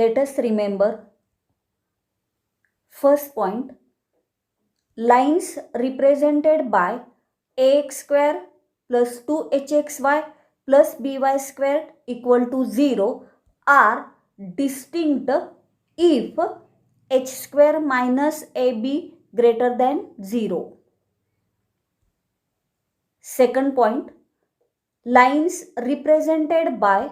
let us remember. First point, lines represented by ax square plus 2hxy plus by squared equal to 0 are distinct if h square minus ab greater than 0. Second point, lines represented by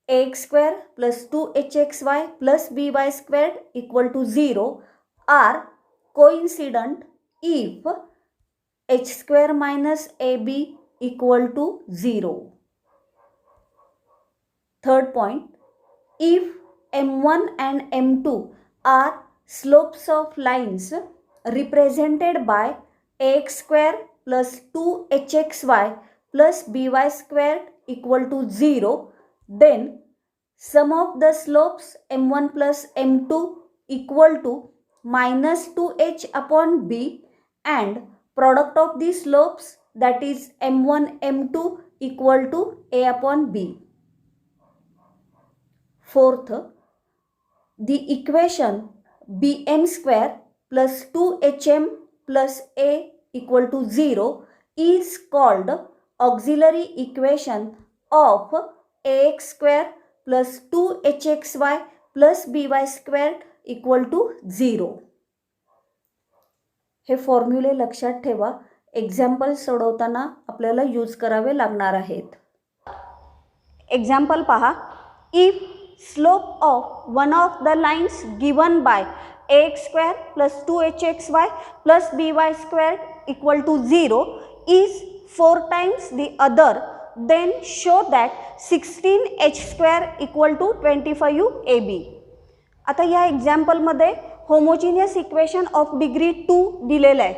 ax square plus 2hxy plus by squared equal to 0 are coincident if h square minus ab equal to 0. Third point, if m1 and m2 are slopes of lines represented by ax square plus 2hxy plus by squared equal to 0, then sum of the slopes m1 plus m2 equal to minus 2h upon b and product of the slopes, that is m1 m2 equal to a upon b. Fourth, the equation bm square plus 2hm plus a equal to 0 is called auxiliary equation of ax square plus 2hxy plus by squared equal to 0. हे फॉर्म्युले लक्षात ठेवा, example सोडवताना आपल्याला use करावे लागणार आहेत. Example पहा. If slope of one of the lines given by ax square plus 2hxy plus by squared equal to 0 is 4 times the other, then show that 16h square equal to 25ab. आता या example मध्ये homogeneous equation of degree 2 दिलेलं आहे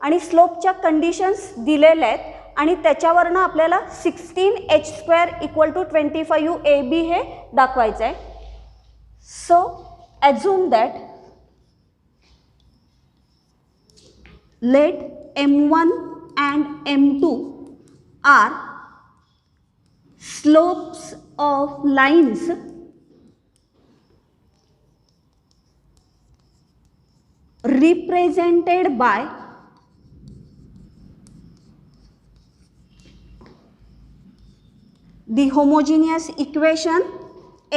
आणि स्लोपच्या conditions दिलेल्या आहेत आणि त्याच्यावरनं आपल्याला 16h square equal to 25ab हे दाखवायचं आहे. So assume that let m1 and m2 are slopes of lines represented by the homogeneous equation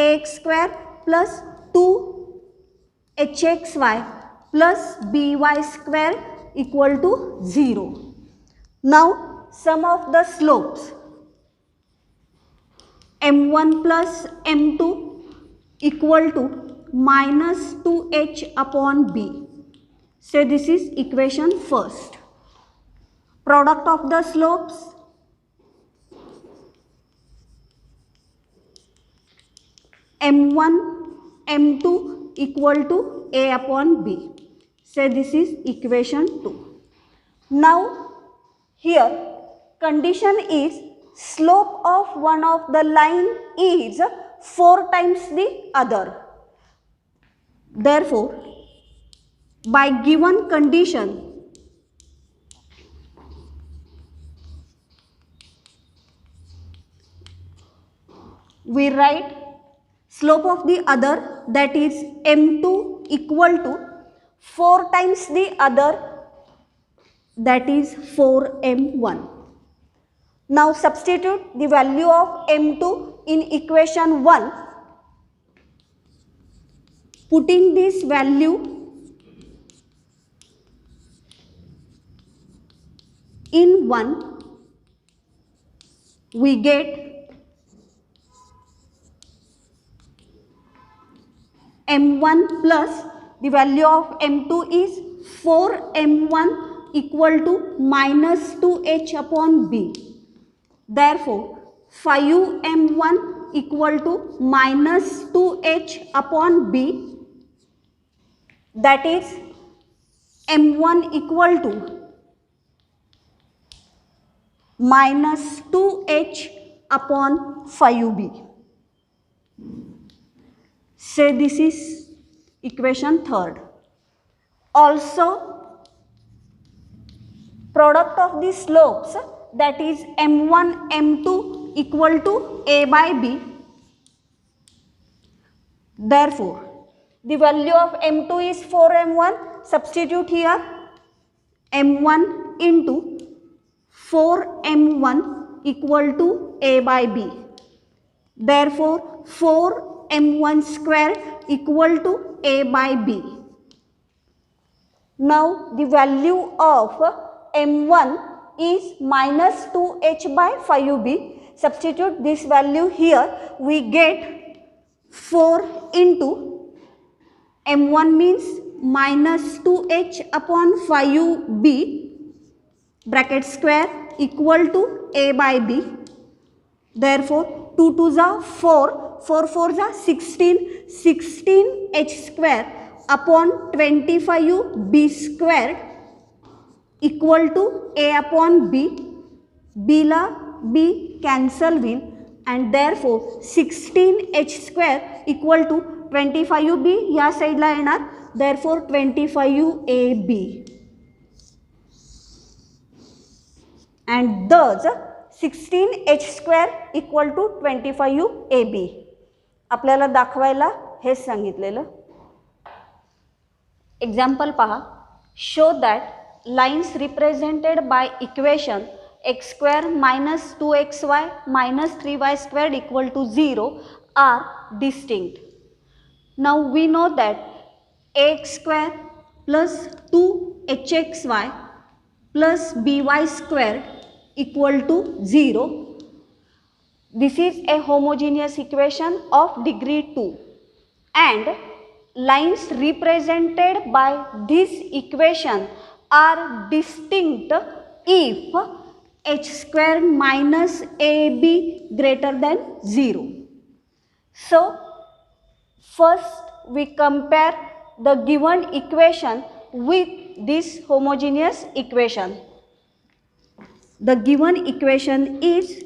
ax square plus 2hxy plus by square equal to 0. Now sum of the slopes m1 plus m2 equal to minus 2h upon b. So this is equation first. Product of the slopes m1 m2 equal to a upon b. So this is equation 2. Now here condition is slope of one of the line is 4 times the other. Therefore by given condition we write slope of the other, that is m2 equal to 4 times the other, that is 4m1. Now substitute the value of m2 in equation 1. Putting this value in 1, we get m1 plus the value of m2 is 4m1 equal to minus 2h upon b. Therefore 5m1 equal to minus 2h upon b, that is m1 equal to minus 2h upon 5b. So this is equation third. Also product of the slopes, that is m1 m2 equal to a by b, Therefore, the value of m2 is 4m1. Substitute here m1 into 4m1 equal to a by b. Therefore, 4m1 square equal to a by b. Now, the value of m1 is minus 2h by 5b. Substitute this value here. We get 4 into m1 means minus 2h upon 5b bracket square equal to a by b. Therefore, 2 2s are 4, 4 4s are 16, 16h square upon 25b squared equal to a upon b. b la b cancel will, and therefore 16h square equal to 25b या साइडला येणार. Therefore 25ab, and thus 16h square equal to 25ab. आपल्याला दाखवायला हेच सांगितलेलं. Example पहा. Show that lines represented by equation x square minus 2xy minus 3y squared equal to 0 are distinct. Now we know that ax square plus 2hxy plus by squared equal to 0. This is a homogeneous equation of degree 2, and lines represented by this equation are distinct if h square minus ab greater than 0. So, first we compare the given equation with this homogeneous equation. The given equation is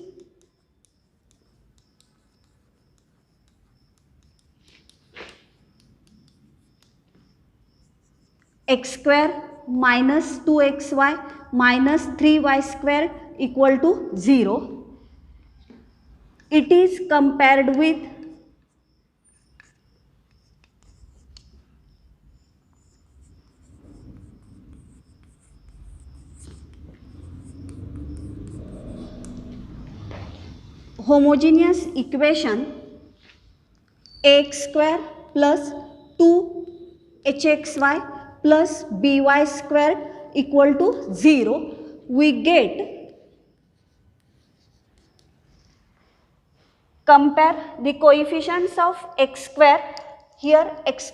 x square minus 2xy minus 3y square equal to 0. It is compared with homogeneous equation ax square plus 2hxy plus by square equal to 0. We get, compare the coefficients of x square. Here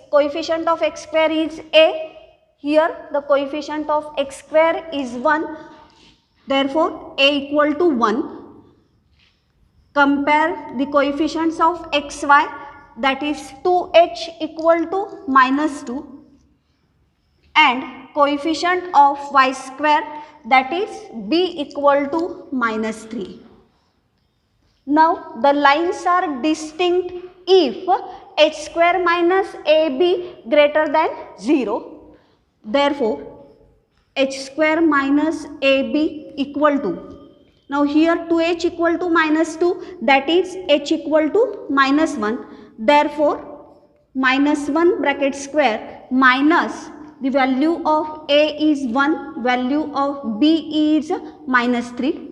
coefficient of x square is a. Here the coefficient of x square is 1. Therefore, a equal to 1. Compare the coefficients of xy, that is 2h equal to minus 2, and coefficient of y square, that is b equal to minus 3. Now the lines are distinct if h square minus ab greater than 0. Therefore, h square minus ab equal to, now here 2h equal to minus 2, that is h equal to minus 1. Therefore, minus 1 bracket square minus the value of a is 1, value of b is minus 3.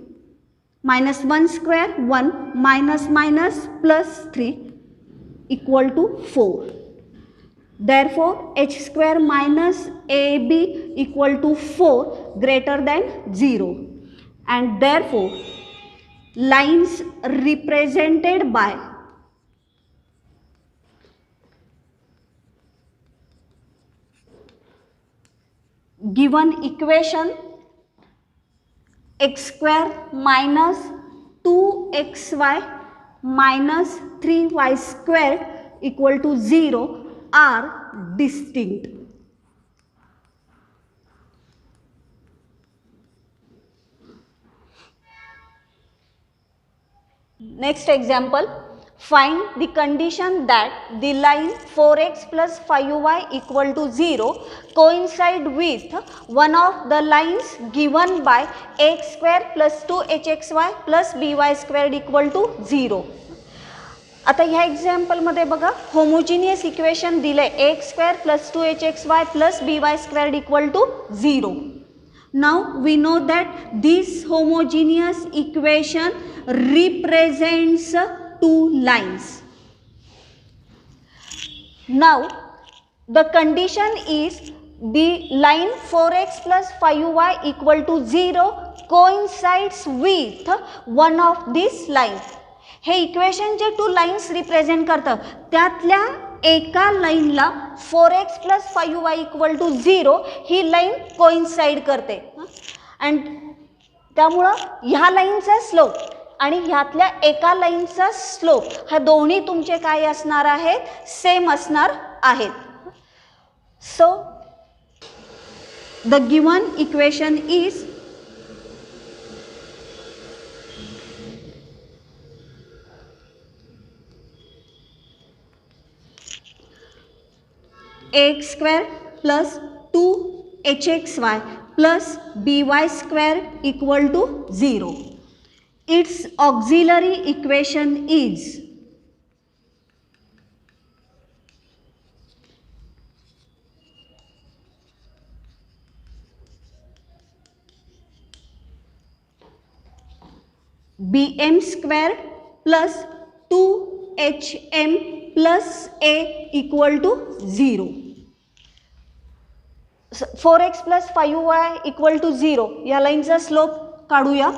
Minus 1 square 1 minus minus plus 3 equal to 4. Therefore, h square minus ab equal to 4 greater than 0, and therefore lines represented by given equation x square minus 2xy minus 3y squared equal to 0 are distinct. Next example, find the condition that the line 4x plus 5y equal to 0 coincide with one of the lines given by x square plus 2hxy plus by squared equal to 0. आता ह्या एक्झाम्पलमध्ये बघा homogeneous equation दिले X square plus 2hxy plus by squared equal to 0. Now we know that this homogeneous equation represents two lines. Now the condition is the line 4x plus 5y equal to 0 coincides with one of these lines. हे equation जे two lines represent करतं त्यातल्या एका लाईनला 4x plus 5y equal to 0 ही line coincide करते and त्यामुळं ह्या लाईनचा स्लोप आणि ह्यातल्या एका लाईनचा स्लोप हा दोन्ही तुमचे काय असणार आहेत, सेम असणार आहेत. So the given equation is X square plus 2hxy plus by square equal to 0. Its auxiliary equation is bm square plus 2hm plus a equal to 0. 4x plus 5y equal to 0 या लाईनचा slope काढूया.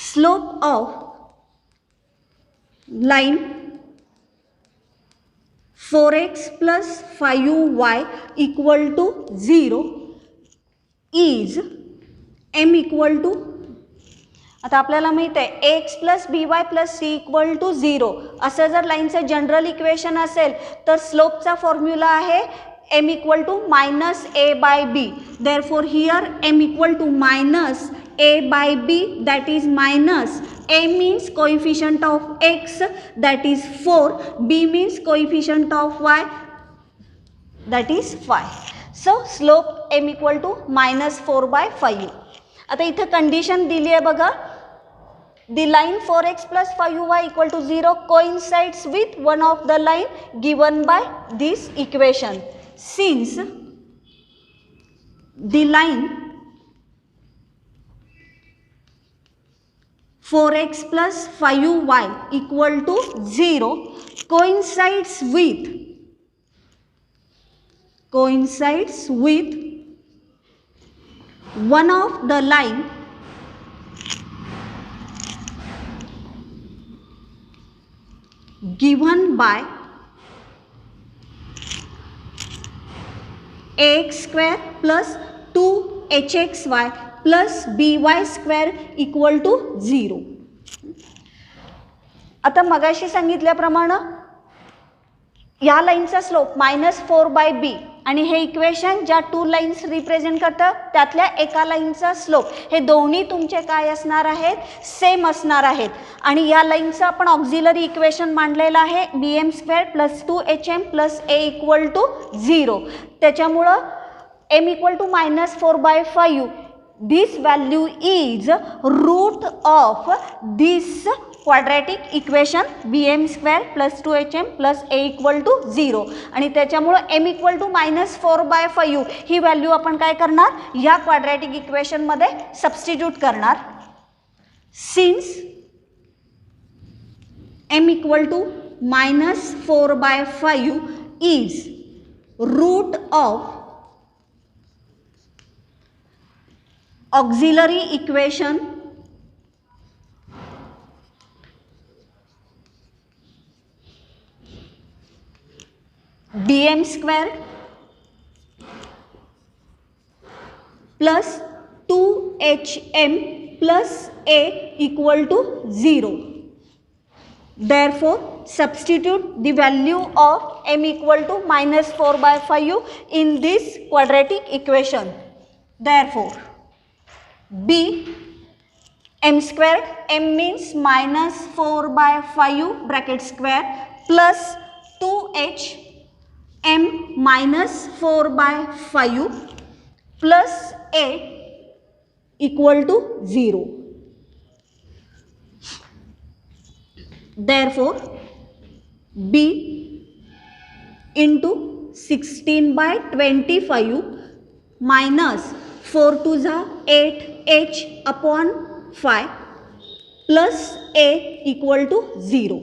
Slope of line 4x plus 5y equal to 0 is m equal to, आता आपल्याला माहित आहे X plus B Y plus C equal to 0 असं जर लाईनचं general equation असेल तर स्लोपचा फॉर्म्युला आहे m equal to minus a by b. Therefore here m equal to minus a by b, that is minus a means coefficient of x, that is 4, b means coefficient of y, that is 5. So slope m equal to minus 4 by 5. आता इथे condition दिली आहे बघा, the line 4x plus 5y equal to 0 coincides with one of the line given by this equation. Since the line 4x plus 5y equal to 0 coincides with one of the line given by ax square plus 2hxy plus by square equal to 0. आता मगाशी सांगितल्याप्रमाणे या लाईनचा slope -4 bye B आणि हे equation ज्या two lines represent करतं त्यातल्या एका लाईनचा slope हे दोन्ही तुमचे काय असणार आहेत, सेम असणार आहेत. आणि या लाईनचं आपण ऑक्झिलरी इक्वेशन मांडलेलं आहे bm square plus 2hm plus a equal to 0. त्याच्यामुळं m equal to -4 by 5, this value is root of this quadratic equation bm square plus 2hm plus a equal to 0 आणि त्याच्यामुळे m equal to -4 by 5 he value आपण काय करणार, या quadratic equation मध्ये substitute करणार. Since m equal to -4 by 5 is root of auxiliary equation bm square plus 2hm plus a equal to 0. Therefore substitute the value of m equal to -4 by 5 in this quadratic equation. Therefore b m squared, m means -4 by 5 bracket square plus 2h m -4 by 5 plus a equal to 0. Therefore, B into 16 by 25 minus 4 to the 8 h upon 5 plus a equal to 0.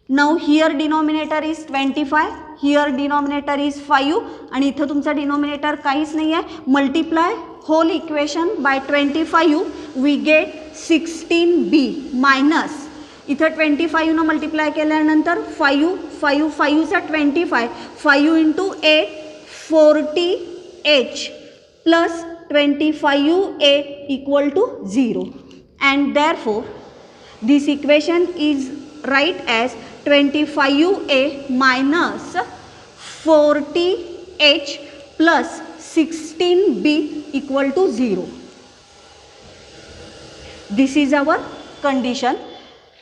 Now here denominator is 25, here denominator is 5 आणि इथं तुमचा denominator काहीच नाही आहे. Multiply whole equation by 25 we get 16b minus इथं 25 न multiply केल्यानंतर 5 5 5 चा 25 5 into 8 40h plus 25a equal to 0 and therefore this equation is right as 25a minus 40h plus 16b equal to 0. This is our condition.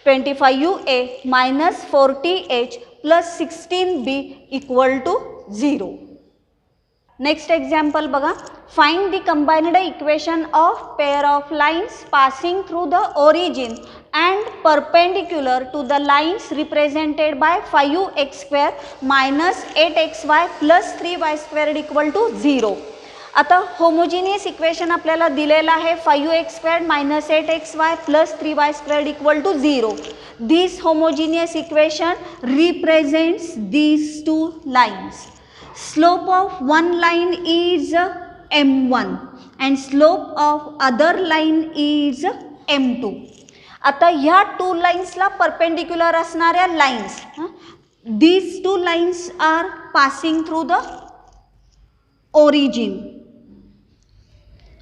25a minus 40h plus 16b equal to 0. Next example बघा. Find the combined equation of pair of lines passing through the origin and perpendicular to the lines represented by 5x square minus 8xy plus 3y squared equal to 0. आता homogeneous equation आपल्याला दिलेला आहे 5x squared minus 8xy plus 3y squared equal to 0. This homogeneous equation represents these two lines. Slope of one line is m1 and slope of other line is m2. आता ह्या to लाइन्सला perpendicular असणाऱ्या lines, these two lines are passing through the origin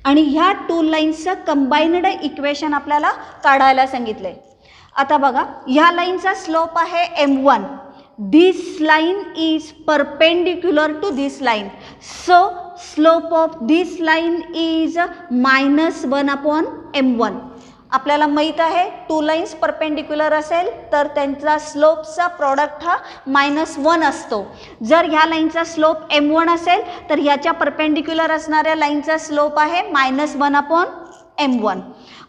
आणि ह्या to लाइन्सचं combined equation आपल्याला काढायला सांगितलंय. आता बघा, ह्या लाइनचा स्लोप आहे m1. This line is perpendicular to this line, so slope of this line is -1 upon m1. आपल्याला माहित आहे टू लाइन्स परपेंडिक्युलर असेल तर त्यांचा स्लोपचा प्रोडक्ट हा -1 असतो. जर ह्या लाईनचा स्लोप m1 असेल तर ह्याच्या परपेंडिक्युलर असणाऱ्या लाईनचा स्लोप आहे -1 upon m1.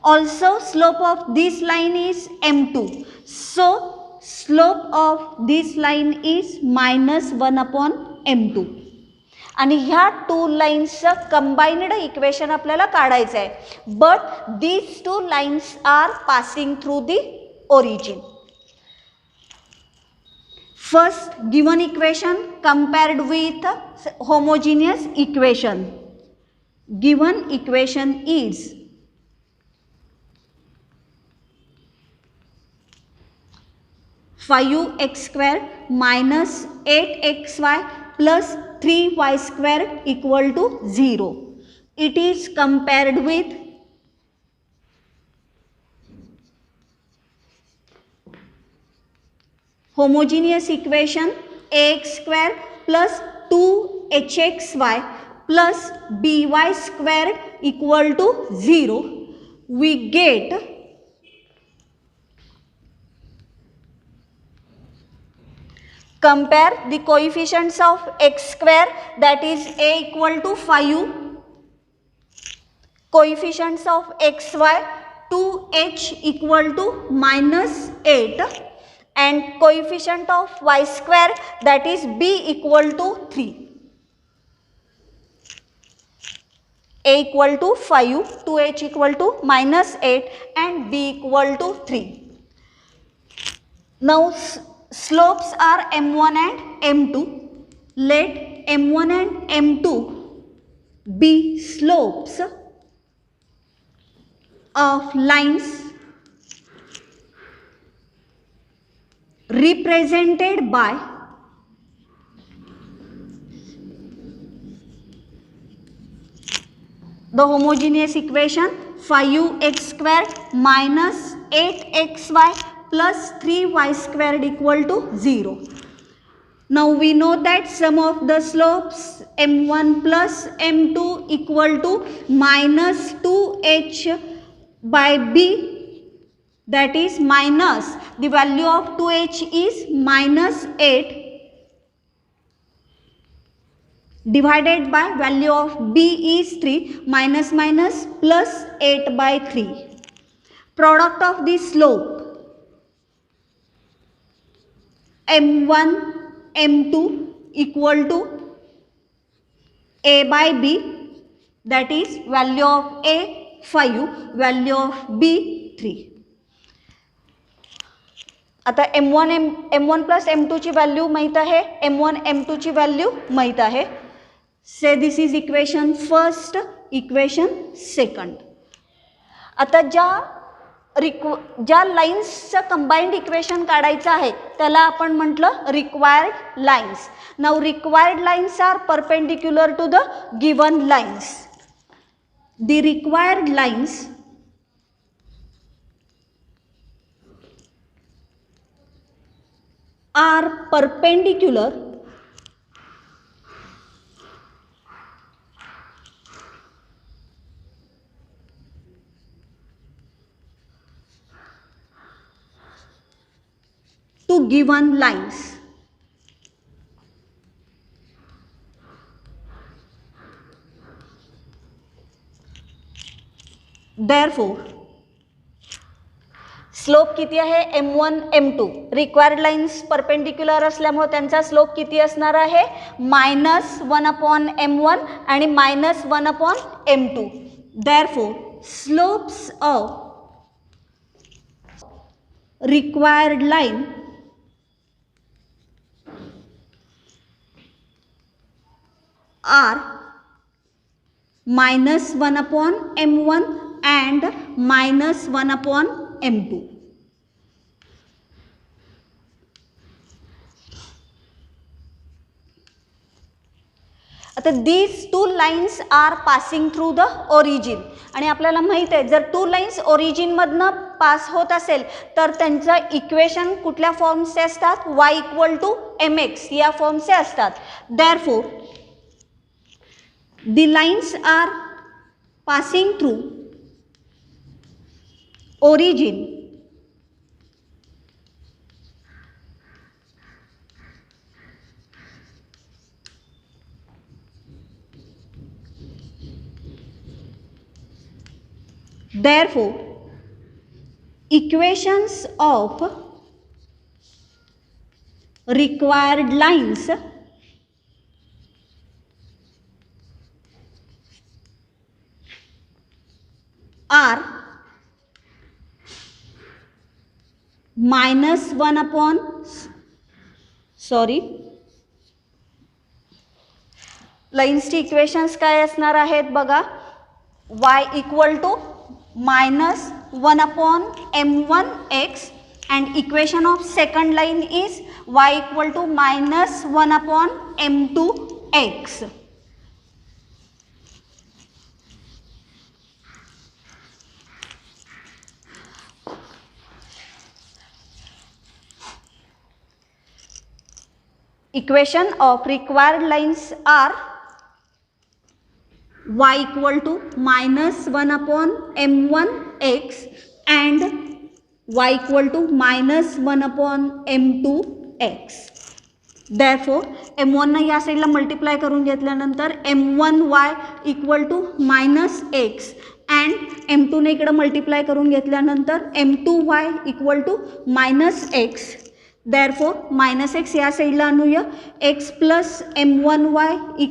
Also slope of this line is m2, so slope of this line is -1 upon m2. आणि ह्या टू लाइन्सचं कंबाइंड इक्वेशन आपल्याला काढायचं आहे. But these two lines are passing through the origin. First given equation compared with homogeneous equation. Given equation is 5x square minus 8xy plus 3y square equal to 0. It is compared with homogeneous equation ax square plus 2hxy plus by square equal to 0. We get compare the coefficients of x square, that is a equal to 5, coefficients of xy 2h equal to -8 and coefficient of y square, that is b equal to 3. a equal to 5, 2h equal to -8 and b equal to 3. Now slopes are m1 and m2. Let m1 and m2 be slopes of lines represented by the homogeneous equation 5x square minus 8xy plus 3y squared equal to 0. Now we know that sum of the slopes m1 plus m2 equal to -2h by b, that is minus the value of 2h is -8 divided by value of b is 3 minus minus plus 8 by 3. Product of the slope m1 m2 equal to a by b, that is value of a 5, value of b 3. आता m1 plus m2 ची value माहित आहे, m1 m2 ची value माहित आहे. से this is equation first, equation second. आता ज्या लाईन्सचं कंबाइंड इक्वेशन काढायचं आहे त्याला आपण म्हटलं required lines. Now required lines are perpendicular to the given lines. The required lines are perpendicular to given lines. Therefore slope किती आहे m1 m2. Required lines perpendicular असल्यामुळे त्यांचा स्लोप किती असणार आहे -1/m1 आणि -1/m2. Therefore slopes of required line are -1/m1 and -1/m2. आता these two lines are passing through the origin आणि आपल्याला माहित आहे जर टू लाईन्स ओरिजिन मधनं पास होत असेल तर त्यांचं इक्वेशन कुठल्या फॉर्मचे असतात y = mx या फॉर्मचे असतात. Therefore the lines are passing through origin therefore equations of required lines are लाईन्सची इक्वेशन्स काय असणार आहेत बघा. y = -1/m1x and equation of second line is y = -1/m2x. Equation of required lines are y = -1/m1x and y = -1/m2x. Therefore m1 ने या साईडला multiply करून घेतल्यानंतर m1y = -x and m2 ने इकडे मल्टिप्लाय करून घेतल्यानंतर m2y = -x. Therefore -x या साईडला आणूया, x + m1y =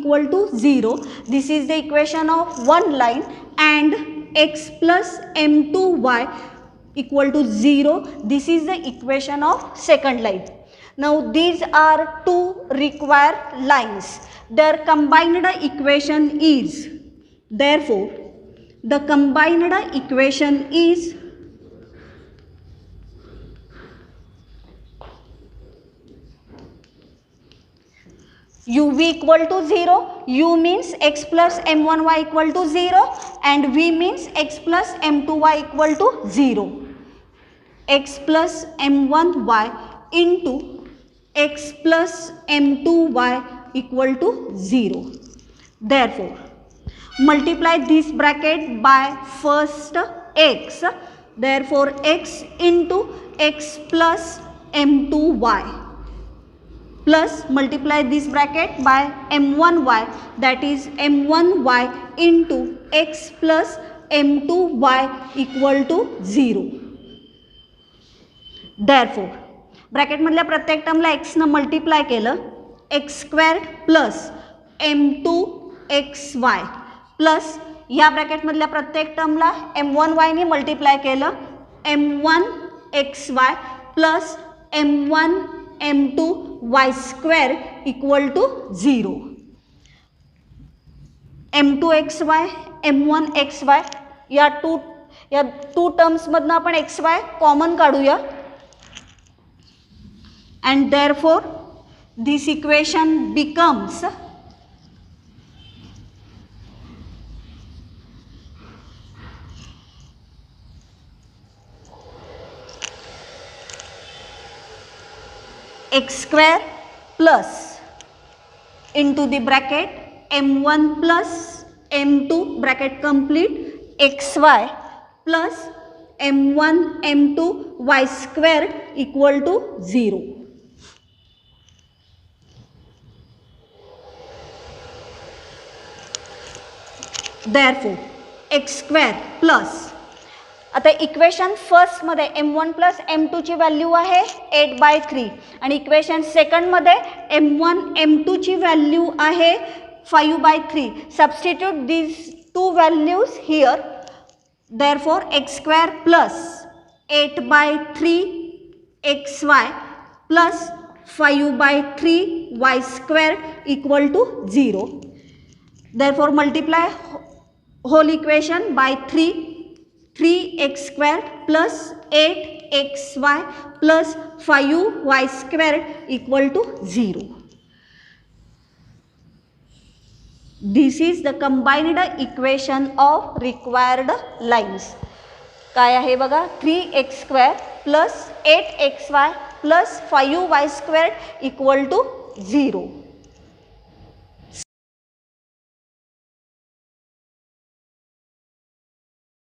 0. This is the equation of one line and x + m2y = 0. This is the equation of second line. Now these are two required lines. Their combined equation is, therefore the combined equation is uv = 0. u means x + m1y = 0 and v means x + m2y = 0. x + m1y into x + m2y = 0. Therefore multiply this bracket by first x. Therefore x into x + m2y plus multiply this bracket by m1y, that is m1y into x plus m2y equal to 0. Therefore bracket मधल्या प्रत्येक टर्मला x न multiply केलं, x squared plus m2xy plus या bracket मधल्या प्रत्येक टर्मला m1y ने मल्टिप्लाय केलं, m1xy plus m1 m2 y square equal to 0. m2xy m1xy या टू टर्म्स मधनं आपण xy कॉमन काढूया. And therefore this equation becomes x square plus into the bracket m1 plus m2 bracket complete xy plus m1 m2 y square equal to 0. Therefore x square plus आता equation first मध्ये m1 plus m2 ची value आहे 8/3 आणि equation second मध्ये m1 m2 ची value आहे 5/3. Substitute these two values here. Therefore x square plus 8/3 xy plus 5/3 y square equal to 0. Therefore multiply whole equation by 3x square plus 8xy plus 5y square equal to 0. This is the combined equation of required lines. काय आहे बघा, 3x square plus 8xy plus 5y square equal to 0.